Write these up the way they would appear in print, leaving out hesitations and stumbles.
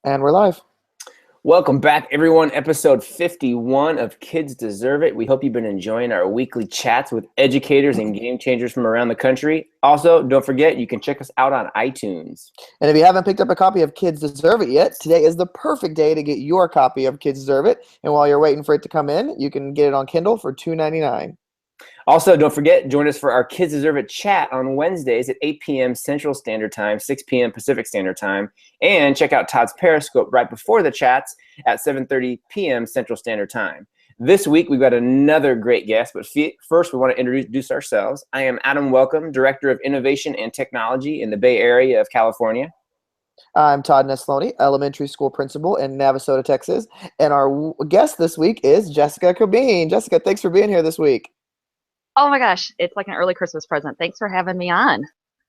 And we're live. Welcome back, everyone. Episode 51 of Kids Deserve It. We hope you've been enjoying our weekly chats with educators and game changers from around the country. Also, don't forget, you can check us out on iTunes. And if you haven't picked up a copy of Kids Deserve It yet, today is the perfect day to get your copy of Kids Deserve It. And while you're waiting for it to come in, you can get it on Kindle for $2.99. Also, don't forget, join us for our Kids Deserve It chat on Wednesdays at 8 p.m. Central Standard Time, 6 p.m. Pacific Standard Time. And check out Todd's Periscope right before the chats at 7:30 p.m. Central Standard Time. This week, we've got another great guest, but first, we want to introduce ourselves. I am Adam Welcome, Director of Innovation and Technology in the Bay Area of California. I'm Todd Nesloni, elementary school principal in Navasota, Texas. And our guest this week is Jessica Cabine. Jessica, thanks for being here this week. Oh my gosh, it's like an early Christmas present. Thanks for having me on.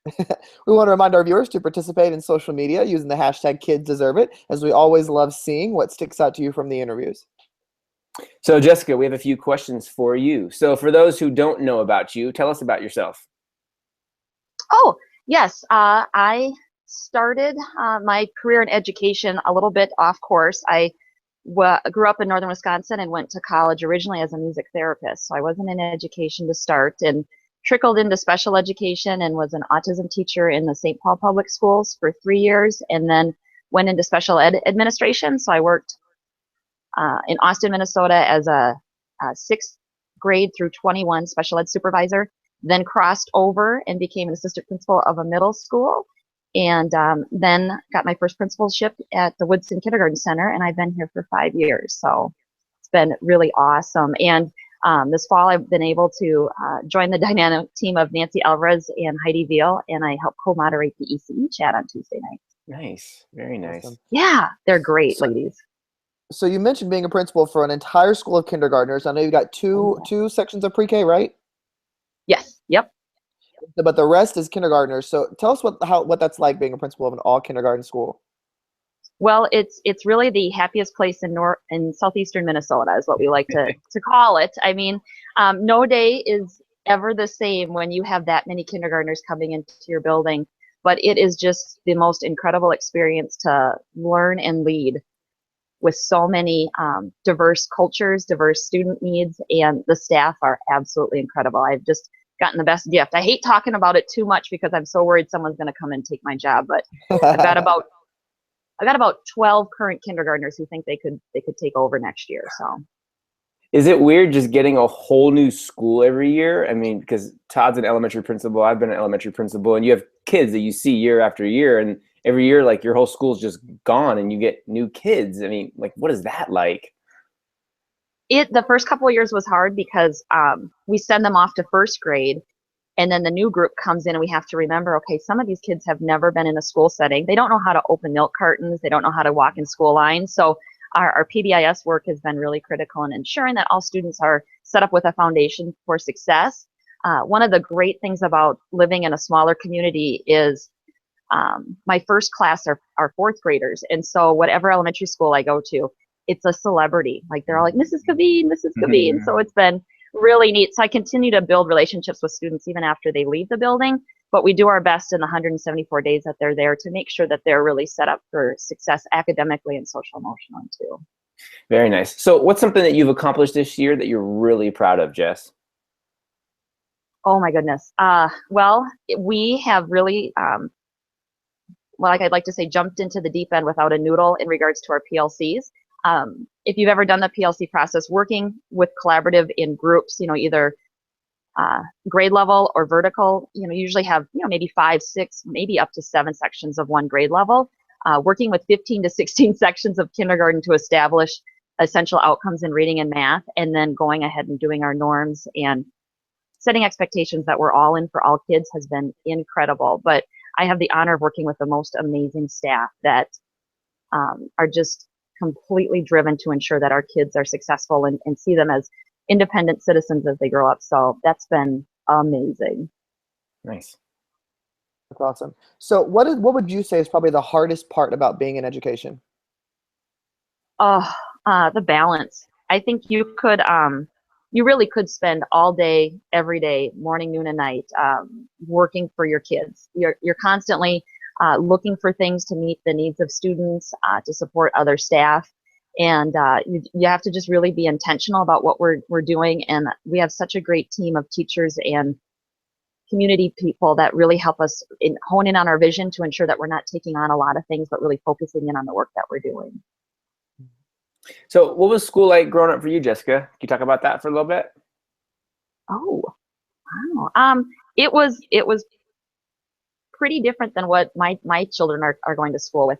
We want to remind our viewers to participate in social media using the hashtag Kids Deserve It, as we always love seeing what sticks out to you from the interviews. So, Jessica, we have a few questions for you. So, for those who don't know about you, tell us about yourself. Oh, yes. I started my career in education a little bit off course. I grew up in northern Wisconsin and went to college originally as a music therapist. So I wasn't in education to start and trickled into special education and was an autism teacher in the St. Paul Public Schools for 3 years and then went into special ed administration. So I worked in Austin, Minnesota as a sixth grade through 21 special ed supervisor, then crossed over and became an assistant principal of a middle school. And then got my first principalship at the Woodson Kindergarten Center, and I've been here for 5 years. So it's been really awesome. And this fall, I've been able to join the dynamic team of Nancy Alvarez and Heidi Veal, and I help co-moderate the ECE chat on Tuesday nights. Nice. Very nice. Awesome. Yeah, they're great, ladies. So you mentioned being a principal for an entire school of kindergartners. I know you've got two sections of pre-K, right? Yes. Yep. But the rest is kindergartners. So tell us what that's like being a principal of an all kindergarten school. Well, it's really the happiest place in southeastern Minnesota is what we like to call it. I mean, no day is ever the same when you have that many kindergartners coming into your building, but it is just the most incredible experience to learn and lead with so many diverse cultures, diverse student needs, and the staff are absolutely incredible. I've just gotten the best gift. I hate talking about it too much because I'm so worried someone's going to come and take my job, but I've got about 12 current kindergartners who think they could take over next year. So is it weird just getting a whole new school every year? I mean, because Todd's an elementary principal, I've been an elementary principal, and you have kids that you see year after year, and every year, like, your whole school's just gone and you get new kids. I mean, like, what is that like? The first couple of years was hard because we send them off to first grade, and then the new group comes in and we have to remember, okay, some of these kids have never been in a school setting. They don't know how to open milk cartons. They don't know how to walk in school lines. So our PBIS work has been really critical in ensuring that all students are set up with a foundation for success. One of the great things about living in a smaller community is my first class are fourth graders. And so whatever elementary school I go to, it's a celebrity. Like, they're all like, Mrs. Cabine, Mrs. Cabine. So it's been really neat. So I continue to build relationships with students even after they leave the building, but we do our best in the 174 days that they're there to make sure that they're really set up for success academically and social emotionally too. Very nice. So what's something that you've accomplished this year that you're really proud of, Jess? Oh my goodness. Well, we have really, like I'd like to say, jumped into the deep end without a noodle in regards to our PLCs. If you've ever done the PLC process, working with collaborative in groups, either grade level or vertical, you usually have, maybe 5, 6, maybe up to 7 sections of one grade level, working with 15 to 16 sections of kindergarten to establish essential outcomes in reading and math, and then going ahead and doing our norms and setting expectations that we're all in for all kids has been incredible. But I have the honor of working with the most amazing staff that are just completely driven to ensure that our kids are successful and see them as independent citizens as they grow up. So that's been amazing. Nice. That's awesome. So what would you say is probably the hardest part about being in education? Oh, the balance. I think you really could spend all day, every day, morning, noon, and night, working for your kids. You're constantly looking for things to meet the needs of students, to support other staff. And you have to just really be intentional about what we're doing. And we have such a great team of teachers and community people that really help us hone in on our vision to ensure that we're not taking on a lot of things, but really focusing in on the work that we're doing. So what was school like growing up for you, Jessica? Can you talk about that for a little bit? Oh, wow. It was pretty different than what my children are going to school with.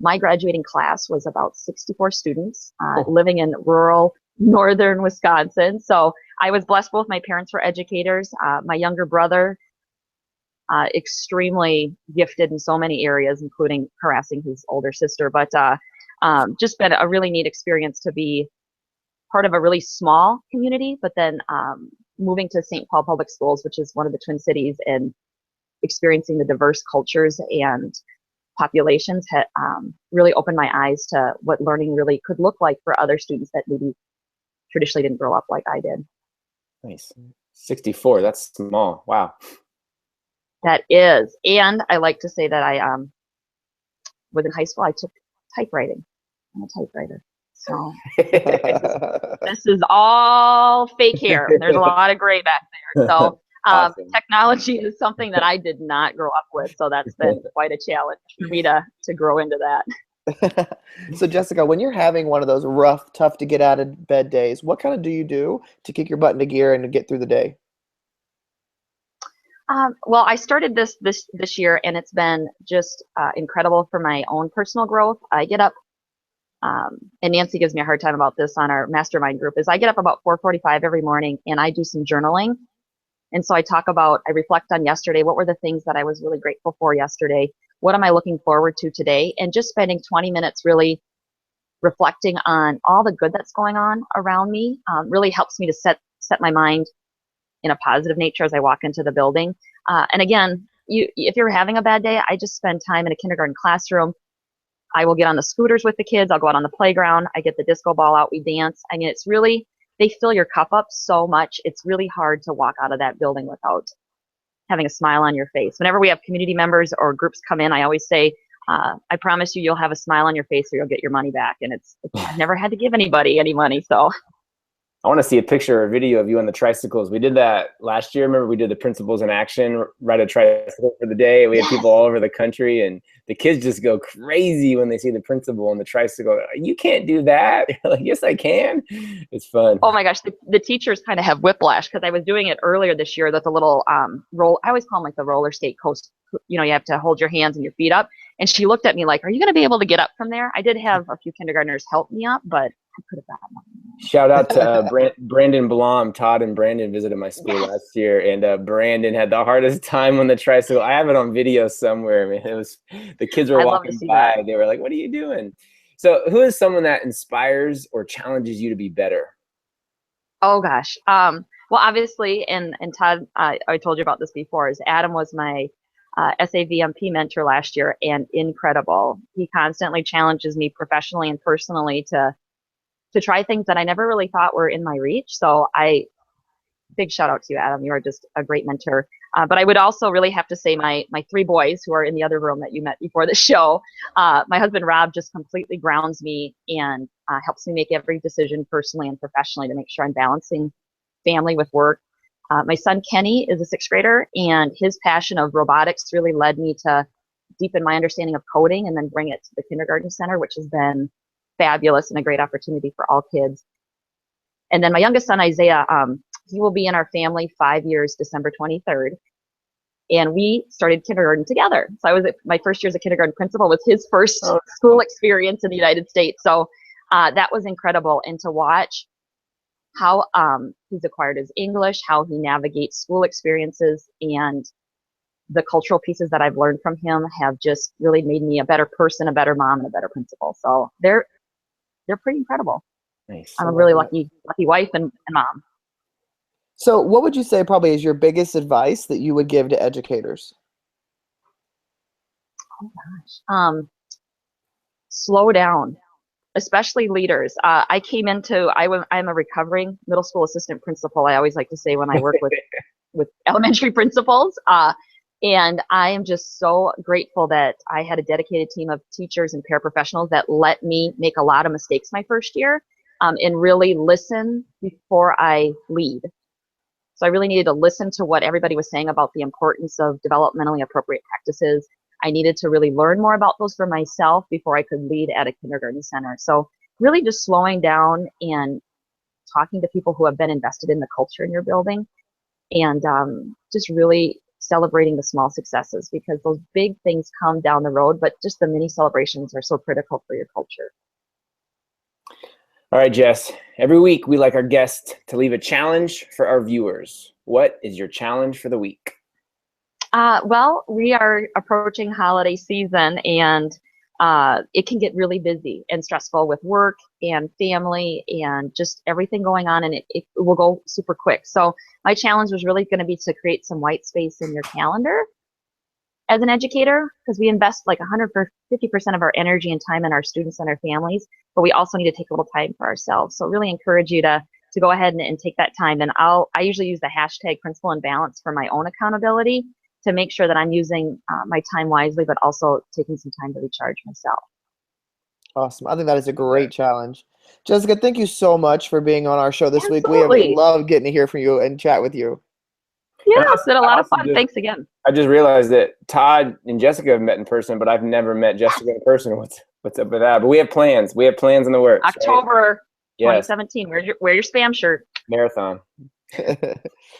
My graduating class was about 64 students living in rural northern Wisconsin. So I was blessed. Both my parents were educators. My younger brother, extremely gifted in so many areas, including harassing his older sister. But just been a really neat experience to be part of a really small community, but then moving to St. Paul Public Schools, which is one of the Twin Cities, and experiencing the diverse cultures and populations really opened my eyes to what learning really could look like for other students that maybe traditionally didn't grow up like I did. Nice. 64, that's small. Wow. That is. And I like to say that I within high school I took typewriting. I'm a typewriter. So this is all fake hair. There's a lot of gray back there. So awesome. Technology is something that I did not grow up with, so that's been quite a challenge for me to grow into that. So Jessica, when you're having one of those rough, tough to get out of bed days, what kind of do you do to kick your butt into gear and to get through the day? Well, I started this year, and it's been just incredible for my own personal growth. I get up, and Nancy gives me a hard time about this on our mastermind group, is I get up about 4:45 every morning, and I do some journaling. And so I reflect on yesterday. What were the things that I was really grateful for yesterday? What am I looking forward to today? And just spending 20 minutes really reflecting on all the good that's going on around me really helps me to set my mind in a positive nature as I walk into the building. And again, if you're having a bad day, I just spend time in a kindergarten classroom. I will get on the scooters with the kids. I'll go out on the playground. I get the disco ball out. We dance. I mean, it's really, they fill your cup up so much. It's really hard to walk out of that building without having a smile on your face. Whenever we have community members or groups come in, I always say, I promise you'll have a smile on your face or you'll get your money back. And I've never had to give anybody any money. So I want to see a picture or video of you on the tricycles. We did that last year. Remember, we did the Principals in Action, ride a tricycle for the day. We had people all over the country, and the kids just go crazy when they see the principal on the tricycle. You can't do that. You're like, yes, I can. It's fun. Oh my gosh, the teachers kind of have whiplash because I was doing it earlier this year. That's a little roll. I always call them like the roller skate coast. You know, you have to hold your hands and your feet up. And she looked at me like, "Are you going to be able to get up from there?" I did have a few kindergartners help me up, but I could have gotten one. Shout out to Brandon Blom. Todd and Brandon visited my school last year, and Brandon had the hardest time on the tricycle. I have it on video somewhere. I mean, it was, the kids were walking by. That. They were like, "What are you doing?" So who is someone that inspires or challenges you to be better? Oh gosh. Well, obviously, and Todd, I told you about this before, is Adam was my SAVMP mentor last year, and incredible. He constantly challenges me professionally and personally to try things that I never really thought were in my reach. So big shout out to you, Adam. You are just a great mentor. But I would also really have to say my three boys who are in the other room that you met before the show. My husband, Rob, just completely grounds me and helps me make every decision personally and professionally to make sure I'm balancing family with work. My son, Kenny, is a sixth grader, and his passion of robotics really led me to deepen my understanding of coding and then bring it to the kindergarten center, which has been fabulous and a great opportunity for all kids. And then my youngest son, Isaiah, he will be in our family 5 years, December 23rd. And we started kindergarten together. So my first year as a kindergarten principal was his first school experience in the United States. So that was incredible. And to watch how he's acquired his English, how he navigates school experiences, and the cultural pieces that I've learned from him have just really made me a better person, a better mom, and a better principal. So they're pretty incredible. Nice. I'm a really lucky wife and mom. So what would you say probably is your biggest advice that you would give to educators? Oh gosh. Slow down, especially leaders. I'm a recovering middle school assistant principal. I always like to say when I work with elementary principals, And I am just so grateful that I had a dedicated team of teachers and paraprofessionals that let me make a lot of mistakes my first year, and really listen before I lead. So I really needed to listen to what everybody was saying about the importance of developmentally appropriate practices. I needed to really learn more about those for myself before I could lead at a kindergarten center. So really just slowing down and talking to people who have been invested in the culture in your building, and just really celebrating the small successes, because those big things come down the road, but just the mini celebrations are so critical for your culture. All right, Jess. Every week we like our guests to leave a challenge for our viewers. What is your challenge for the week? Well, we are approaching holiday season, and it can get really busy and stressful with work and family and just everything going on, and it will go super quick. So my challenge was really going to be to create some white space in your calendar as an educator, because we invest like 150% of our energy and time in our students and our families, but we also need to take a little time for ourselves. So really encourage you to go ahead and take that time. And I usually use the hashtag principle and balance for my own accountability to make sure that I'm using my time wisely, but also taking some time to recharge myself. Awesome. I think that is a great challenge. Jessica, thank you so much for being on our show this week. We Absolutely. have loved getting to hear from you and chat with you. Yeah, And it's been a lot of fun. just- Thanks again. I just realized that Todd and Jessica have met in person, but I've never met Jessica in person. What's up with that? But we have plans. We have plans in the works. Right? October Yes. 2017. Wear your spam shirt. Marathon.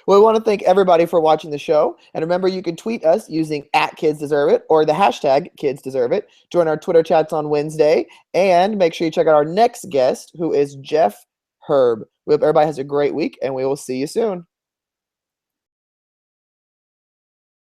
We want to thank everybody for watching the show. And remember, you can tweet us using @KidsDeserveIt or the hashtag #KidsDeserveIt. Join our Twitter chats on Wednesday. And make sure you check out our next guest, who is Jeff Herb. We hope everybody has a great week, and we will see you soon.